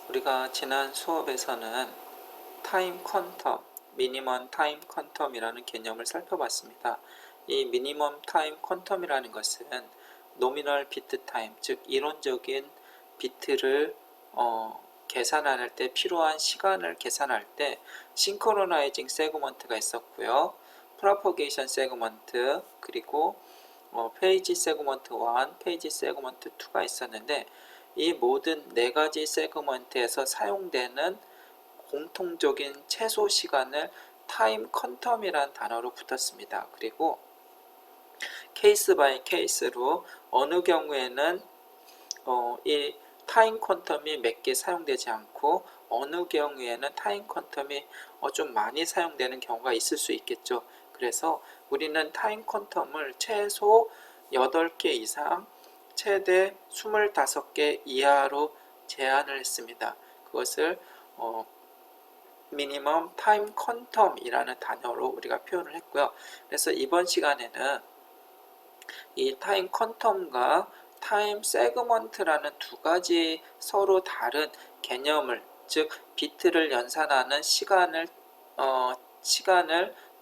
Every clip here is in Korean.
우리가 지난 수업에서는 타임 퀀텀, 미니멈 타임 퀀텀이라는 개념을 살펴봤습니다. 이 미니멈 타임 퀀텀이라는 것은 노미널 비트 타임, 즉 이론적인 비트를 계산할 때 필요한 시간을 계산할 때 싱크로나이징 세그먼트가 있었고요. 프로퍼게이션 세그먼트, 그리고 페이지 세그먼트 1, 페이지 세그먼트 2가 있었는데 이 모든 네 가지 세그먼트에서 사용되는 공통적인 최소 시간을 타임 퀀텀이라는 단어로 붙었습니다. 그리고 케이스 바이 케이스로 어느 경우에는 이 타임 퀀텀이 몇 개 사용되지 않고 어느 경우에는 타임 퀀텀이 좀 많이 사용되는 경우가 있을 수 있겠죠. 그래서 우리는 타임 퀀텀을 최소 8개 이상 최대 25개 이하로 제한을 했습니다. 그것을 미니멈 타임 퀀텀이라는 단어로 우리가 표현을 했고요. 그래서 이번 시간에는 이 타임 퀀텀과 타임 세그먼트라는 두 가지 서로 다른 개념을, 즉 비트를 연산하는 시간을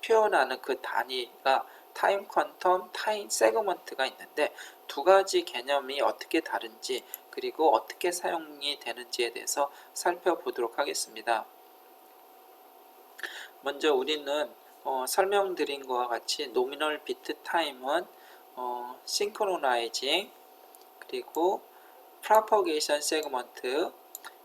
표현하는 그 단위가 타임 퀀텀, 타임 세그먼트가 있는데 두 가지 개념이 어떻게 다른지 그리고 어떻게 사용이 되는지에 대해서 살펴보도록 하겠습니다. 먼저 우리는 설명드린 것과 같이 노미널 비트 타임은 싱크로나이징, 그리고 프로퍼게이션 세그먼트,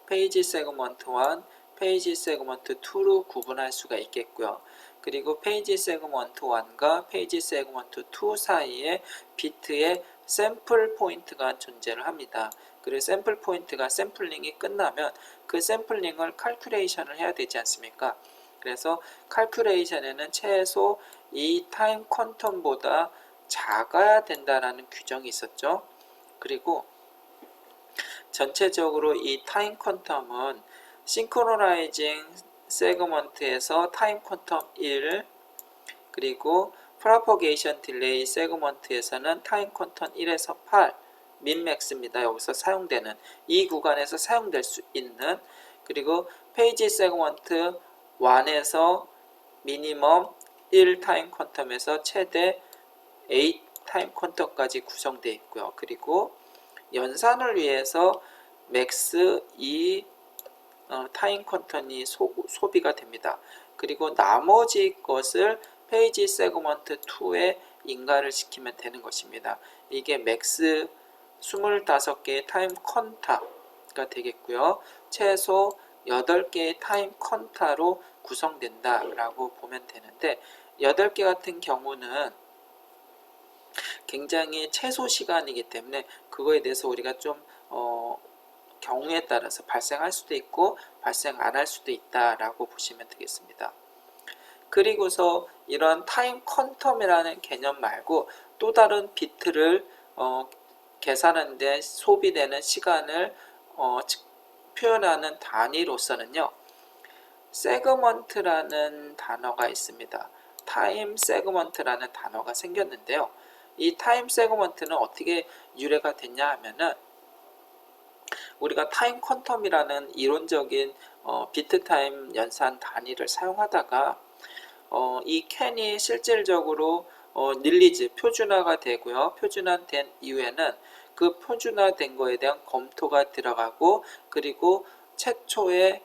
페이지 세그먼트 1, 페이지 세그먼트 2로 구분할 수가 있겠고요. 그리고 페이지 세그먼트 1과 페이지 세그먼트 2 사이에 비트의 샘플 포인트가 존재를 합니다. 그리고 샘플 포인트가 샘플링이 끝나면 그 샘플링을 칼큘레이션을 해야 되지 않습니까? 그래서 칼큘레이션에는 최소 이 타임 퀀텀보다 작아야 된다라는 규정이 있었죠. 그리고 전체적으로 이 타임 퀀텀은 싱크로나이징 세그먼트에서 타임 퀀텀 1, 그리고 프로퍼게이션 딜레이 세그먼트에서는 타임 퀀텀 1에서 8, 민맥스입니다. 여기서 사용되는 이 구간에서 사용될 수 있는, 그리고 페이지 세그먼트 1에서 미니멈 1 타임 퀀텀에서 최대 8 타임 퀀텀까지 구성되어 있고요. 그리고 연산을 위해서 맥스 2 타임 퀀텀이 소비가 됩니다. 그리고 나머지 것을 페이지 세그먼트 2에 인가를 시키면 되는 것입니다. 이게 맥스 25개의 타임 퀀타가 되겠고요. 최소 8개의 타임 퀀타로 구성된다라고 보면 되는데 8개 같은 경우는 굉장히 최소 시간이기 때문에 그거에 대해서 우리가 좀 경우에 따라서 발생할 수도 있고 발생 안 할 수도 있다라고 보시면 되겠습니다. 그리고서 이런 타임 퀀텀이라는 개념 말고 또 다른 비트를 계산하는 데 소비되는 시간을 표현하는 단위로서는요, 세그먼트라는 단어가 있습니다. 타임 세그먼트라는 단어가 생겼는데요. 이 타임 세그먼트는 어떻게 유래가 됐냐 하면은 우리가 타임 퀀텀이라는 이론적인 비트 타임 연산 단위를 사용하다가 이 캔이 실질적으로 릴리즈, 표준화가 되고요. 표준화된 이후에는 그 표준화된 거에 대한 검토가 들어가고, 그리고 최초의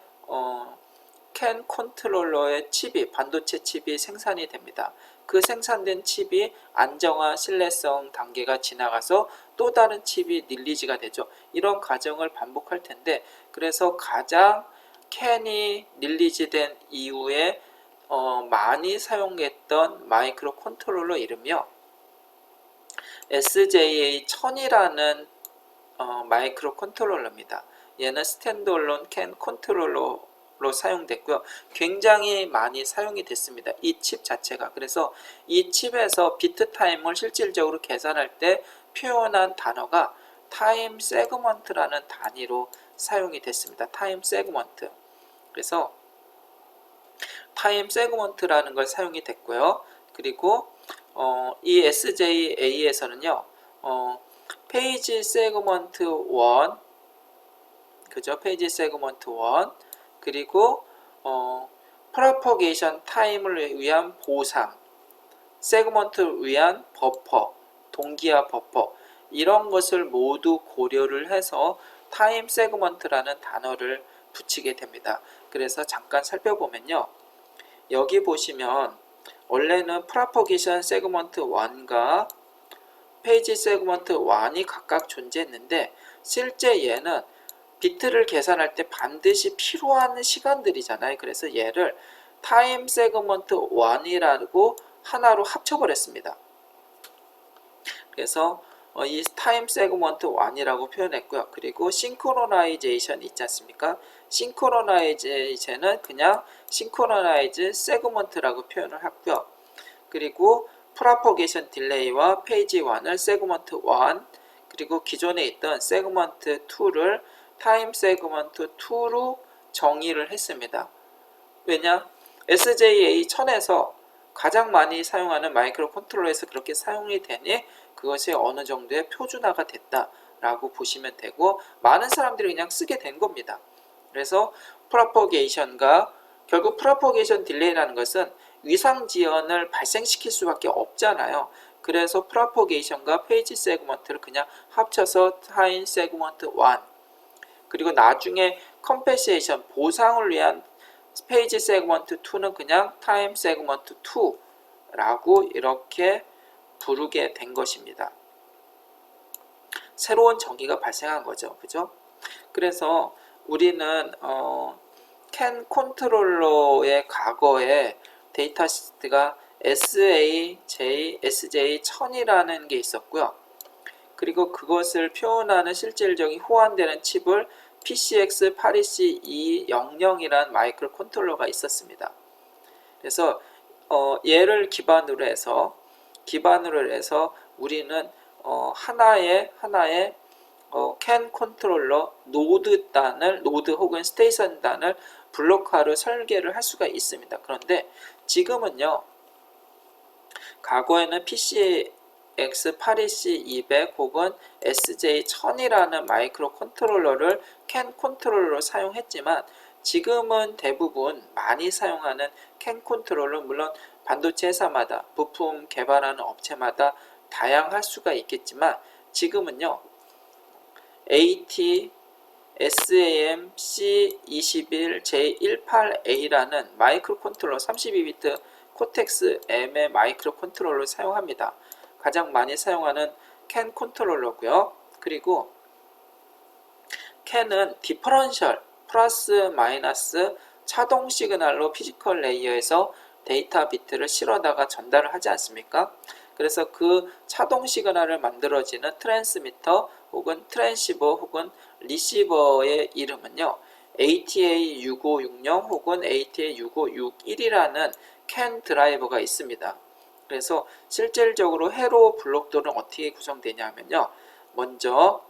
캔 컨트롤러의 칩이, 반도체 칩이 생산이 됩니다. 그 생산된 칩이 안정화 신뢰성 단계가 지나가서 또 다른 칩이 릴리즈가 되죠. 이런 과정을 반복할 텐데, 그래서 가장 캔이 릴리즈된 이후에 많이 사용했던 마이크로 컨트롤러 이름이요, SJA1000이라는 마이크로 컨트롤러입니다. 얘는 스탠드얼론 캔 컨트롤러로 사용됐고요. 굉장히 많이 사용이 됐습니다. 이 칩 자체가. 그래서 이 칩에서 비트 타임을 실질적으로 계산할 때 표현한 단어가 타임 세그먼트라는 단위로 사용이 됐습니다. 타임 세그먼트. 그래서 타임 세그먼트라는 걸 사용이 됐고요. 그리고 이 SJA에서는요, 페이지 세그먼트 1, 그죠? 페이지 세그먼트 1 그리고 프로퍼게이션 타임을 위한 보상, 세그먼트를 위한 버퍼, 동기화 버퍼 이런 것을 모두 고려를 해서 타임 세그먼트라는 단어를 붙이게 됩니다. 그래서 잠깐 살펴보면요. 여기 보시면 원래는 프로퍼게이션 세그먼트 1과 페이지 세그먼트 1이 각각 존재했는데 실제 얘는 비트를 계산할 때 반드시 필요한 시간들이잖아요. 그래서 얘를 타임 세그먼트 1이라고 하나로 합쳐버렸습니다. 그래서 이 타임 세그먼트 1이라고 표현했고요. 그리고 싱크로나이제이션 있지 않습니까? 싱크로나이제이션은 그냥 싱크로나이즈 세그먼트라고 표현을 했고요. 그리고 프로퍼게이션 딜레이와 페이지 1을 세그먼트 1 그리고 기존에 있던 세그먼트 2를 타임 세그먼트 2로 정의를 했습니다. 왜냐? SJA1000에서 가장 많이 사용하는 마이크로 컨트롤러에서 그렇게 사용이 되니 그것이 어느 정도의 표준화가 됐다라고 보시면 되고 많은 사람들이 그냥 쓰게 된 겁니다. 그래서 프로퍼게이션과 결국 프로퍼게이션 딜레이라는 것은 위상 지연을 발생시킬 수밖에 없잖아요. 그래서 프로퍼게이션과 페이지 세그먼트를 그냥 합쳐서 타임 세그먼트 1 그리고 나중에 컴펜세이션 보상을 위한 페이지 세그먼트 2는 그냥 타임 세그먼트 2라고 이렇게 부르게 된 것입니다. 새로운 정의가 발생한 거죠. 그죠? 그래서 우리는 캔 컨트롤러의 과거에 데이터 시트가 SJ1000이라는 게 있었고요. 그리고 그것을 표현하는 실질적인 호환되는 칩을 PCX82C200이라는 마이크로 컨트롤러가 있었습니다. 그래서 얘를 기반으로 해서 우리는 하나의 캔 컨트롤러 노드 혹은 스테이션 단을 블록화로 설계를 할 수가 있습니다. 그런데 지금은요, 과거에는 PCX82C200 혹은 SJ1000이라는 마이크로 컨트롤러를 캔 컨트롤러로 사용했지만 지금은 대부분 많이 사용하는 캔 컨트롤러, 물론 반도체 회사마다 부품 개발하는 업체마다 다양할 수가 있겠지만 지금은요, AT SAM C21J18A라는 마이크로 컨트롤러 32비트 코텍스 M의 마이크로 컨트롤러를 사용합니다. 가장 많이 사용하는 캔 컨트롤러고요. 그리고 캔은 디퍼런셜 플러스 마이너스 차동 시그널로 피지컬 레이어에서 데이터 비트를 실어다가 전달을 하지 않습니까? 그래서 그 차동 시그널을 만들어지는 트랜스미터 혹은 트랜시버 혹은 리시버의 이름은요, ATA6560 혹은 ATA6561이라는 캔 드라이버가 있습니다. 그래서 실질적으로 회로 블록들은 어떻게 구성되냐면요, 먼저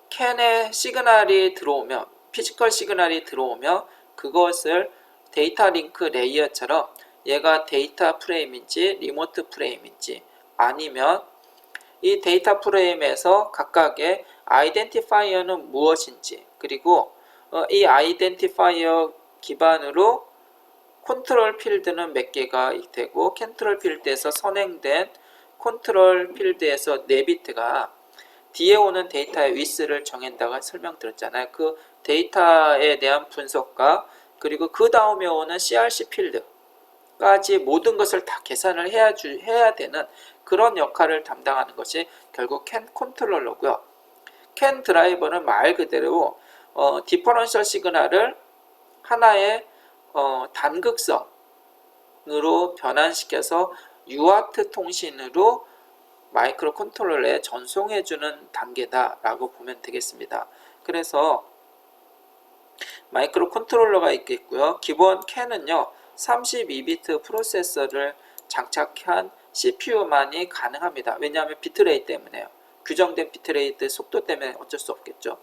캔의 시그널이 들어오면, 피지컬 시그널이 들어오면 그것을 데이터 링크 레이어처럼 얘가 데이터 프레임인지 리모트 프레임인지 아니면 이 데이터 프레임에서 각각의 아이덴티파이어는 무엇인지, 그리고 이 아이덴티파이어 기반으로 컨트롤 필드는 몇 개가 되고 컨트롤 필드에서 선행된 컨트롤 필드에서 4비트가 뒤에 오는 데이터의 위스를 정한다고 설명드렸잖아요. 그 데이터에 대한 분석과 그리고 그 다음에 오는 CRC 필드까지 모든 것을 다 계산을 해야 되는 그런 역할을 담당하는 것이 결국 캔 컨트롤러고요. 캔 드라이버는 말 그대로 디퍼런셜 시그널을 하나의 단극성으로 변환시켜서 UART 통신으로 마이크로 컨트롤러에 전송해주는 단계다라고 보면 되겠습니다. 그래서 마이크로 컨트롤러가 있겠고요. 기본 캔은요, 32비트 프로세서를 장착한 CPU만이 가능합니다. 왜냐하면 비트레이트 때문에요. 규정된 비트레이트 속도 때문에 어쩔 수 없겠죠.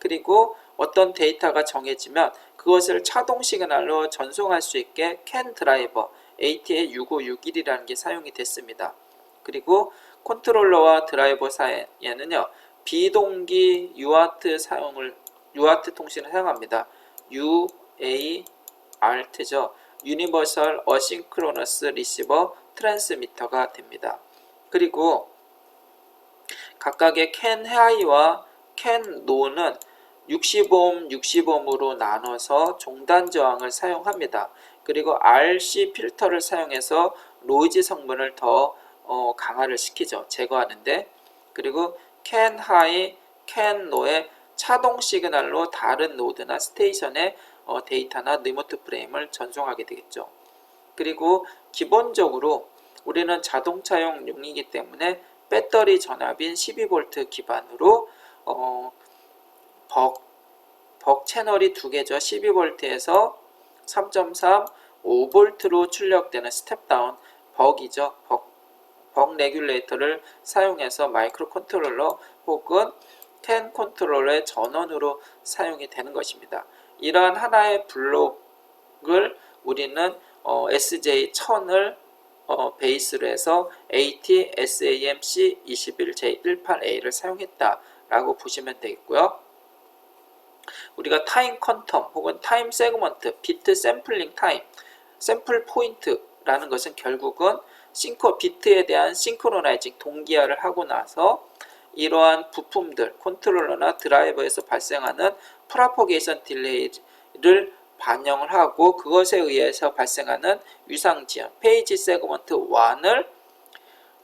그리고 어떤 데이터가 정해지면 그것을 차동 시그널로 전송할 수 있게 캔 드라이버 ATA6561이라는 게 사용이 됐습니다. 그리고 컨트롤러와 드라이버 사이에는요, 비동기 UART 통신을 사용합니다. UART죠. Universal Asynchronous Receiver Transmitter가 됩니다. 그리고 각각의 CAN high와 CAN low는 60오hm, 60ohm으로 나눠서 종단 저항을 사용합니다. 그리고 RC 필터를 사용해서 노이즈 성분을 더 강화를 시키죠. 제거하는데. 그리고 CAN high, CAN low의 차동 시그널로 다른 노드나 스테이션의 데이터나 리모트 프레임을 전송하게 되겠죠. 그리고 기본적으로 우리는 자동차용 용이기 때문에 배터리 전압인 12V 기반으로 벅 채널이 두 개죠. 12V에서 3.3, 5V로 출력되는 스텝다운 벅이죠. 벅 레귤레이터를 사용해서 마이크로 컨트롤러 혹은 CAN 컨트롤러의 전원으로 사용이 되는 것입니다. 이러한 하나의 블록을 우리는 SJ1000을 베이스로 해서 AT-SAMC21J18A를 사용했다라고 보시면 되겠고요. 우리가 타임 퀀텀 혹은 타임 세그먼트, 비트 샘플링 타임, 샘플 포인트라는 것은 결국은 비트에 대한 싱크로나이징, 동기화를 하고 나서 이러한 부품들, 컨트롤러나 드라이버에서 발생하는 프로포게이션 딜레이를 반영을 하고 그것에 의해서 발생하는 위상지연, 페이지 세그먼트 1을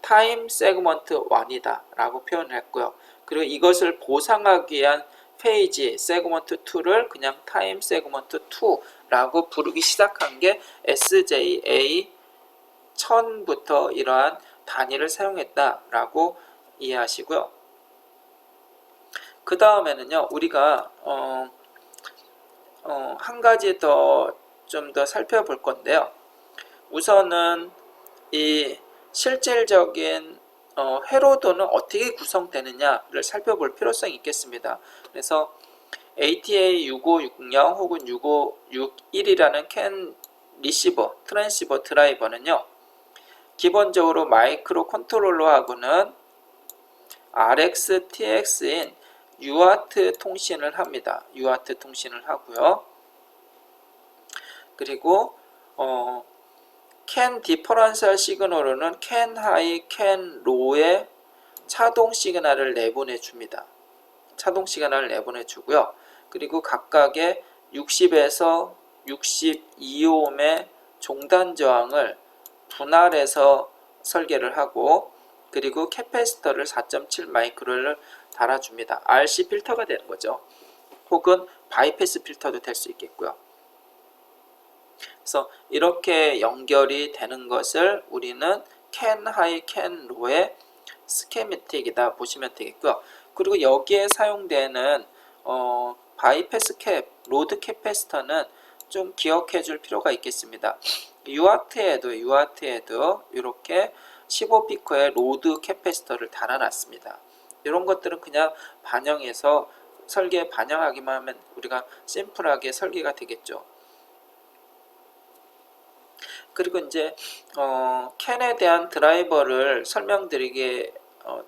타임 세그먼트 1이다 라고 표현을 했고요. 그리고 이것을 보상하기 위한 페이지 세그먼트 2를 그냥 타임 세그먼트 2라고 부르기 시작한 게 SJA 1000부터 이러한 단위를 사용했다라고 이해하시고요. 그 다음에는요, 우리가 한 가지 좀 더 살펴볼 건데요. 우선은 이 실질적인 회로도는 어떻게 구성되느냐를 살펴볼 필요성이 있겠습니다. 그래서 ATA6560 혹은 6561이라는 CAN 리시버, 트랜시버 드라이버는요, 기본적으로 마이크로 컨트롤러하고는 RX-TX인 UART 통신을 합니다. UART 통신을 하고요. 그리고 CAN 디퍼런셜 시그널로는 CAN 하이, CAN 로우의 차동 시그널을 내보내 줍니다. 차동 시그널을 내보내 주고요. 그리고 각각의 60에서 62ohm의 종단 저항을 분할해서 설계를 하고 그리고 캐패시터를 4.7 마이크로를 달아줍니다. RC 필터가 되는 거죠. 혹은 바이패스 필터도 될 수 있겠고요. 그래서 이렇게 연결이 되는 것을 우리는 CAN 하이, CAN 로우의 스케매틱이다 보시면 되겠고요. 그리고 여기에 사용되는 바이패스 캡, 로드 캐패시터는 좀 기억해 줄 필요가 있겠습니다. UART에도 이렇게 15피코의 로드 캐패시터를 달아놨습니다. 이런 것들은 그냥 반영해서 설계에 반영하기만 하면 우리가 심플하게 설계가 되겠죠. 그리고 이제 CAN에 대한 드라이버를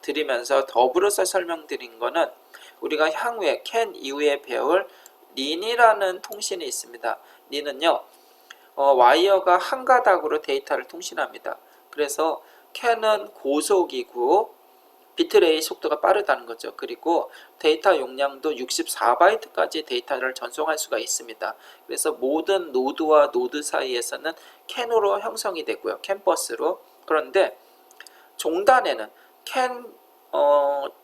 드리면서 더불어서 설명드린 거는 우리가 향후에 CAN 이후에 배울 린이라는 통신이 있습니다. 린은요, 와이어가 한 가닥으로 데이터를 통신합니다. 그래서 CAN은 고속이고 비트레이 속도가 빠르다는 거죠. 그리고 데이터 용량도 64바이트까지 데이터를 전송할 수가 있습니다. 그래서 모든 노드와 노드 사이에서는 CAN으로 형성이 되고요. CAN 버스로. 그런데 종단에는 CAN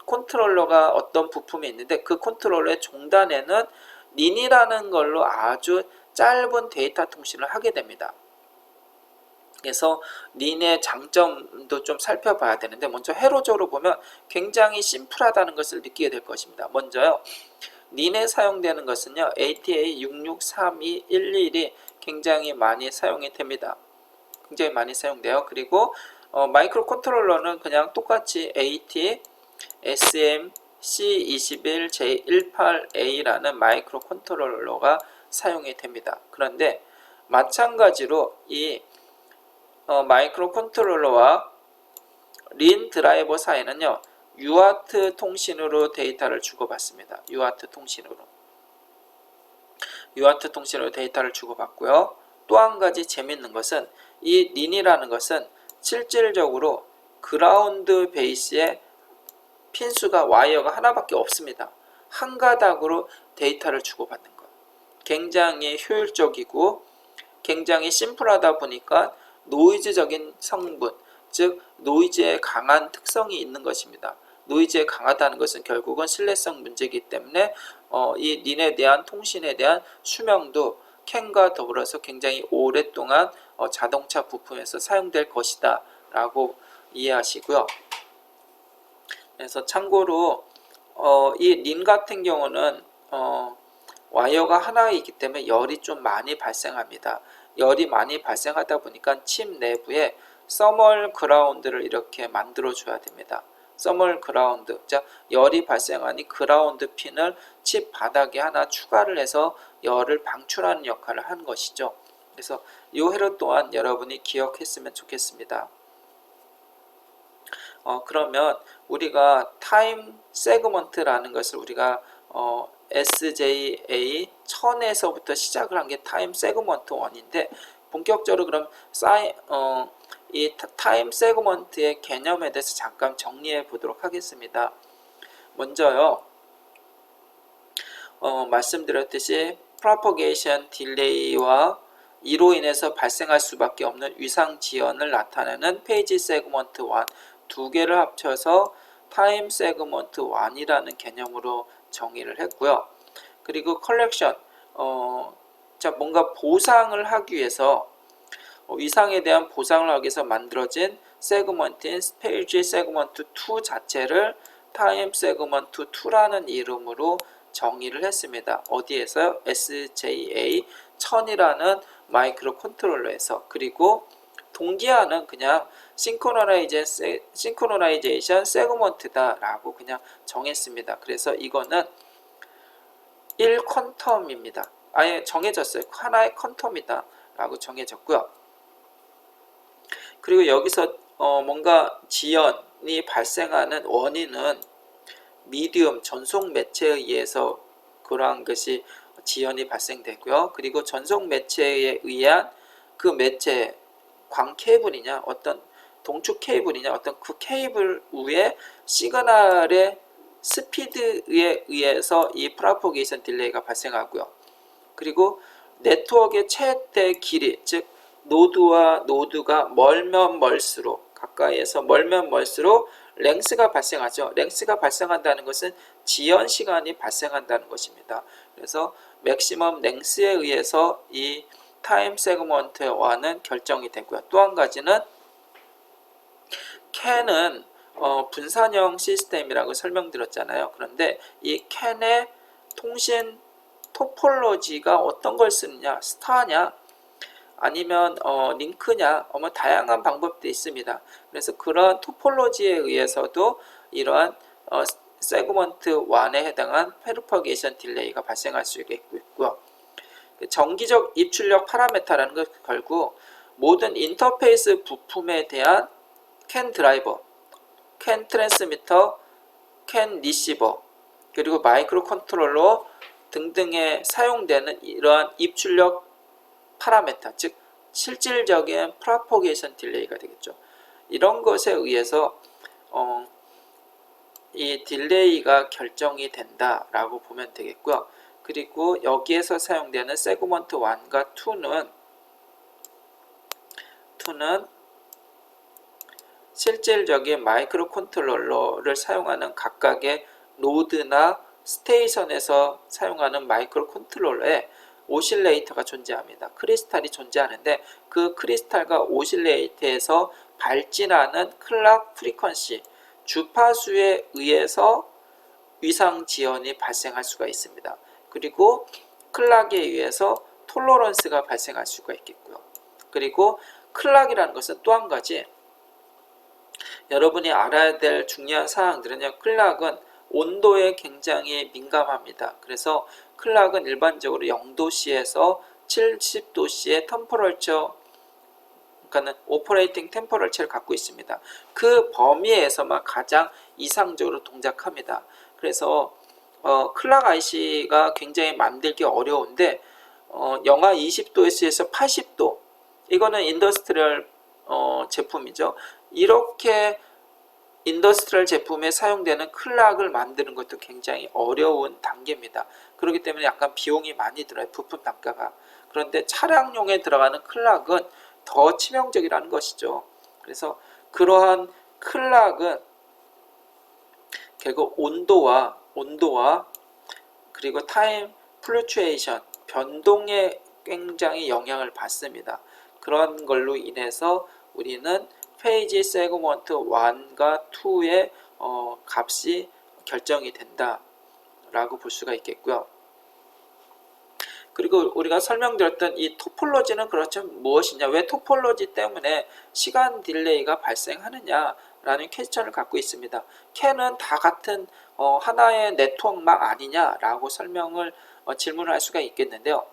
컨트롤러가 어떤 부품이 있는데 그 컨트롤러의 종단에는 린이라는 걸로 아주 짧은 데이터 통신을 하게 됩니다. 그래서 린의 장점도 좀 살펴봐야 되는데 먼저 회로적으로 보면 굉장히 심플하다는 것을 느끼게 될 것입니다. 먼저요, 린에 사용되는 것은요, ATA663211이 굉장히 많이 사용이 됩니다. 굉장히 많이 사용돼요. 그리고 마이크로 컨트롤러는 그냥 똑같이 AT-SAMC21J18A라는 마이크로 컨트롤러가 사용이 됩니다. 그런데 마찬가지로 이 마이크로 컨트롤러와 린 드라이버 사이는요, UART 통신으로 데이터를 주고받습니다. UART 통신으로. UART 통신으로 데이터를 주고받고요. 또 한 가지 재밌는 것은 이 린이라는 것은 실질적으로 그라운드 베이스에 핀수가 와이어가 하나밖에 없습니다. 한 가닥으로 데이터를 주고받는 것. 굉장히 효율적이고 굉장히 심플하다 보니까 노이즈적인 성분, 즉 노이즈에 강한 특성이 있는 것입니다. 노이즈에 강하다는 것은 결국은 신뢰성 문제이기 때문에 이 린에 대한 통신에 대한 수명도 캔과 더불어서 굉장히 오랫동안 자동차 부품에서 사용될 것이다 라고 이해하시고요. 그래서 참고로 이 린 같은 경우는 와이어가 하나이기 때문에 열이 좀 많이 발생합니다. 열이 많이 발생하다 보니까 칩 내부에 서멀 그라운드를 이렇게 만들어 줘야 됩니다. 서멀 그라운드, 자 열이 발생하니 그라운드 핀을 칩 바닥에 하나 추가를 해서 열을 방출하는 역할을 한 것이죠. 그래서 이 회로 또한 여러분이 기억했으면 좋겠습니다. 그러면 우리가 타임 세그먼트라는 것을 우리가 SJA 1000에서부터 시작을 한 게 타임 세그먼트 1인데 본격적으로 그럼 이 타임 세그먼트의 개념에 대해서 잠깐 정리해 보도록 하겠습니다. 먼저요, 말씀드렸듯이 프로퍼게이션 딜레이와 이로 인해서 발생할 수밖에 없는 위상 지연을 나타내는 페이지 세그먼트 1 두 개를 합쳐서 타임 세그먼트 1이라는 개념으로 정의를 했고요. 그리고 컬렉션, 자 뭔가 보상을 하기 위해서 위상에 대한 보상을 하기 위해서 만들어진 세그먼트인 페이지 세그먼트 2 자체를 타임 세그먼트 2라는 이름으로 정의를 했습니다. 어디에서요? SJA 1000이라는 마이크로 컨트롤러에서. 그리고 동기화는 그냥 싱크로나이제이션 세그먼트다 라고 그냥 정했습니다. 그래서 이거는 1퀀텀입니다. 아예 정해졌어요. 하나의 퀀텀이다 라고 정해졌고요. 그리고 여기서 뭔가 지연이 발생하는 원인은 미디움, 전송 매체에 의해서 그러한 것이 지연이 발생되고요. 그리고 전송 매체에 의한 그 매체, 광 케이블이냐 어떤 동축 케이블이냐 어떤 그 케이블 위에 시그널의 스피드에 의해서 이 프로퍼게이션 딜레이가 발생하고요. 그리고 네트워크의 최대 길이, 즉 노드와 노드가 멀면 멀수록, 가까이에서 멀면 멀수록 랭스가 발생하죠. 랭스가 발생한다는 것은 지연 시간이 발생한다는 것입니다. 그래서 맥시멈 랭스에 의해서 이 타임 세그먼트와는 결정이 되고요. 또 한 가지는 캔은 분산형 시스템이라고 설명드렸잖아요. 그런데 이 캔의 통신 토폴로지가 어떤 걸 쓰느냐, 스타냐 아니면 링크냐, 다양한 방법도 있습니다. 그래서 그런 토폴로지에 의해서도 이러한 세그먼트 1에 해당한 프로퍼게이션 딜레이가 발생할 수 있고요. 정기적 입출력 파라메터라는 걸 결국 모든 인터페이스 부품에 대한 캔 드라이버, 캔 트랜스미터, 캔 리시버, 그리고 마이크로 컨트롤러 등등에 사용되는 이러한 입출력 파라메터, 즉 실질적인 프로퍼게이션 딜레이가 되겠죠. 이런 것에 의해서 이 딜레이가 결정이 된다라고 보면 되겠고요. 그리고 여기에서 사용되는 세그먼트 1과 2는 실질적인 마이크로 컨트롤러를 사용하는 각각의 노드나 스테이션에서 사용하는 마이크로 컨트롤러에 오실레이터가 존재합니다. 크리스탈이 존재하는데 그 크리스탈과 오실레이터에서 발진하는 클락 프리퀀시, 주파수에 의해서 위상 지연이 발생할 수가 있습니다. 그리고 클락에 의해서 톨러런스가 발생할 수가 있겠고요. 그리고 클락이라는 것은 또 한 가지 여러분이 알아야 될 중요한 사항들은요. 클락은 온도에 굉장히 민감합니다. 그래서 클락은 일반적으로 0도씨에서 70도씨의 템퍼러처가 약간은 오퍼레이팅 템퍼럴처를 갖고 있습니다. 그 범위에서만 가장 이상적으로 동작합니다. 그래서 클락 IC가 굉장히 만들기 어려운데 영하 20도에서 80도 이거는 인더스트리얼 제품이죠. 이렇게 인더스트리얼 제품에 사용되는 클락을 만드는 것도 굉장히 어려운 단계입니다. 그렇기 때문에 약간 비용이 많이 들어요. 부품 단가가. 그런데 차량용에 들어가는 클락은 더 치명적이라는 것이죠. 그래서 그러한 클락은 결국 온도와 그리고 타임 플루추에이션 변동에 굉장히 영향을 받습니다. 그런 걸로 인해서 우리는 페이지 세그먼트 1과 2의 값이 결정이 된다 라고 볼 수가 있겠고요. 그리고 우리가 설명드렸던 이 토폴로지는 그렇죠. 무엇이냐, 왜 토폴로지 때문에 시간 딜레이가 발생하느냐 라는 퀘스천을 갖고 있습니다. 캔은 다 같은 하나의 네트워크망 아니냐 라고 질문을 할 수가 있겠는데요.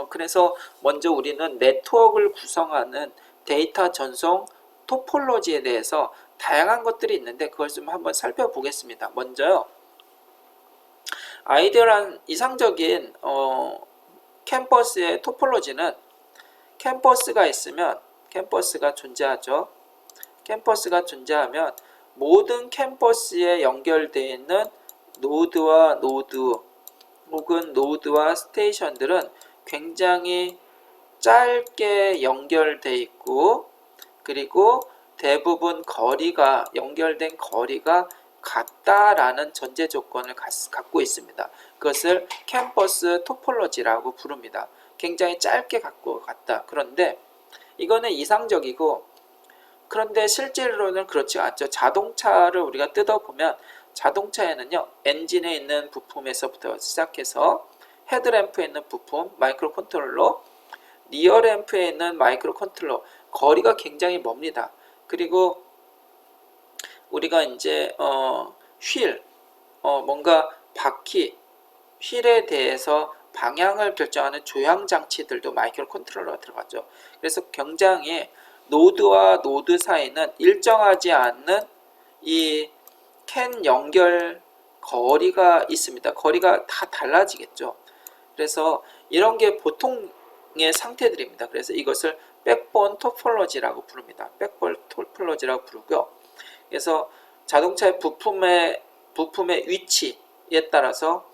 그래서 먼저 우리는 네트워크를 구성하는 데이터 전송 토폴로지에 대해서 다양한 것들이 있는데 그걸 좀 한번 살펴보겠습니다. 먼저요, 아이디어란 이상적인 캠퍼스의 토폴로지는 캠퍼스가 있으면 캠퍼스가 존재하죠. 캠퍼스가 존재하면 모든 캠퍼스에 연결되어 있는 노드와 노드 혹은 노드와 스테이션들은 굉장히 짧게 연결되어 있고, 그리고 대부분 연결된 거리가 같다라는 전제 조건을 갖고 있습니다. 그것을 캠퍼스 토폴로지라고 부릅니다. 굉장히 짧게 갖고 갔다. 그런데 이거는 이상적이고, 그런데 실제로는 그렇지 않죠. 자동차를 우리가 뜯어보면 자동차에는요, 엔진에 있는 부품에서부터 시작해서 헤드램프에 있는 부품, 마이크로 컨트롤러, 리어램프에 있는 마이크로 컨트롤러, 거리가 굉장히 멉니다. 그리고 우리가 이제 뭔가 바퀴, 휠에 대해서 방향을 결정하는 조향 장치들도 마이크로 컨트롤러가 들어가죠. 그래서 굉장히 노드와 노드 사이는 일정하지 않는 이 캔 연결 거리가 있습니다. 거리가 다 달라지겠죠. 그래서 이런 게 보통의 상태들입니다. 그래서 이것을 백본 토폴로지라고 부릅니다. 백본 토폴로지라고 부르고요. 그래서 자동차의 부품의 위치에 따라서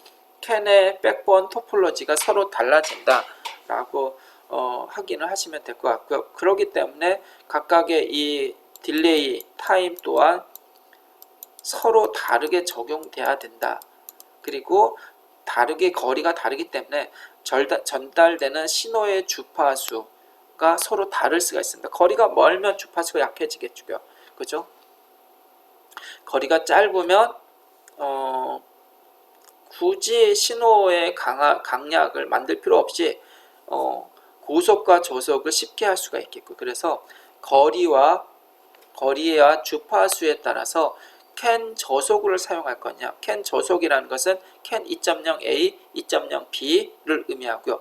캔의 백본 토폴로지가 서로 달라진다라고 확인을 하시면 될 것 같고요. 그렇기 때문에 각각의 이 딜레이 타임 또한 서로 다르게 적용돼야 된다. 그리고 거리가 다르기 때문에 전달되는 신호의 주파수가 서로 다를 수가 있습니다. 거리가 멀면 주파수가 약해지겠죠. 그죠? 거리가 짧으면 굳이 신호의 강약을 만들 필요 없이 고속과 저속을 쉽게 할 수가 있겠고, 그래서 거리와 주파수에 따라서 캔 저속을 사용할 거냐. 캔 저속이라는 것은 캔 2.0A, 2.0B를 의미하고요.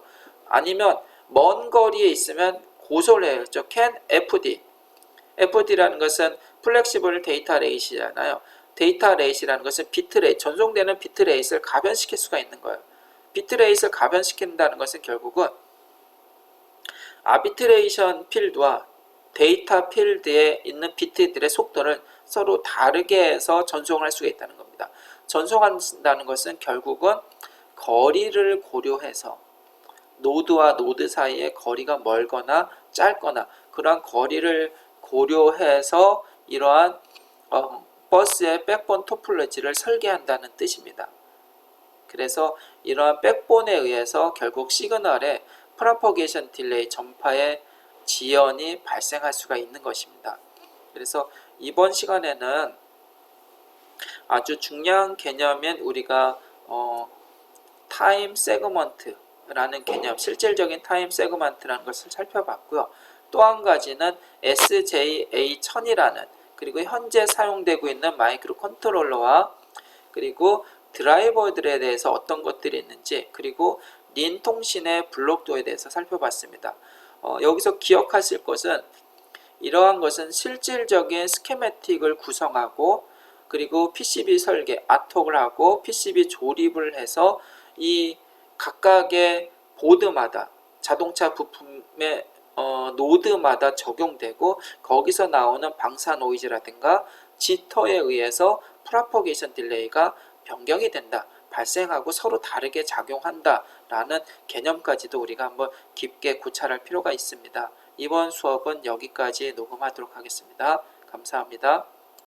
아니면 먼 거리에 있으면 고속을 해야죠. 캔 FD. FD라는 것은 플렉시블 데이터 레이트잖아요. 데이터 레이트라는 것은 비트레이트, 전송되는 비트레이트를 가변시킬 수가 있는 거예요. 비트레이트를 가변시킨다는 것은 결국은 아비트레이션 필드와 데이터 필드에 있는 비트들의 속도를 서로 다르게 해서 전송을 할 수가 있다는 겁니다. 전송한다는 것은 결국은 거리를 고려해서 노드와 노드 사이의 거리가 멀거나 짧거나 그러한 거리를 고려해서 이러한 버스의 백본 토폴로지를 설계한다는 뜻입니다. 그래서 이러한 백본에 의해서 결국 시그널의 프로퍼게이션 딜레이, 전파의 지연이 발생할 수가 있는 것입니다. 그래서 이번 시간에는 아주 중요한 개념인 우리가 타임 세그먼트라는 개념, 실질적인 타임 세그먼트라는 것을 살펴봤고요. 또 한 가지는 SJA1000이라는, 그리고 현재 사용되고 있는 마이크로 컨트롤러와 그리고 드라이버들에 대해서 어떤 것들이 있는지, 그리고 린 통신의 블록도에 대해서 살펴봤습니다. 여기서 기억하실 것은 이러한 것은 실질적인 스케매틱을 구성하고 그리고 PCB 설계, 아톡을 하고 PCB 조립을 해서 이 각각의 보드마다 자동차 부품의 노드마다 적용되고 거기서 나오는 방사 노이즈라든가 지터에 의해서 프로퍼게이션 딜레이가 변경이 된다. 발생하고 서로 다르게 작용한다 라는 개념까지도 우리가 한번 깊게 고찰할 필요가 있습니다. 이번 수업은 여기까지 녹음하도록 하겠습니다. 감사합니다.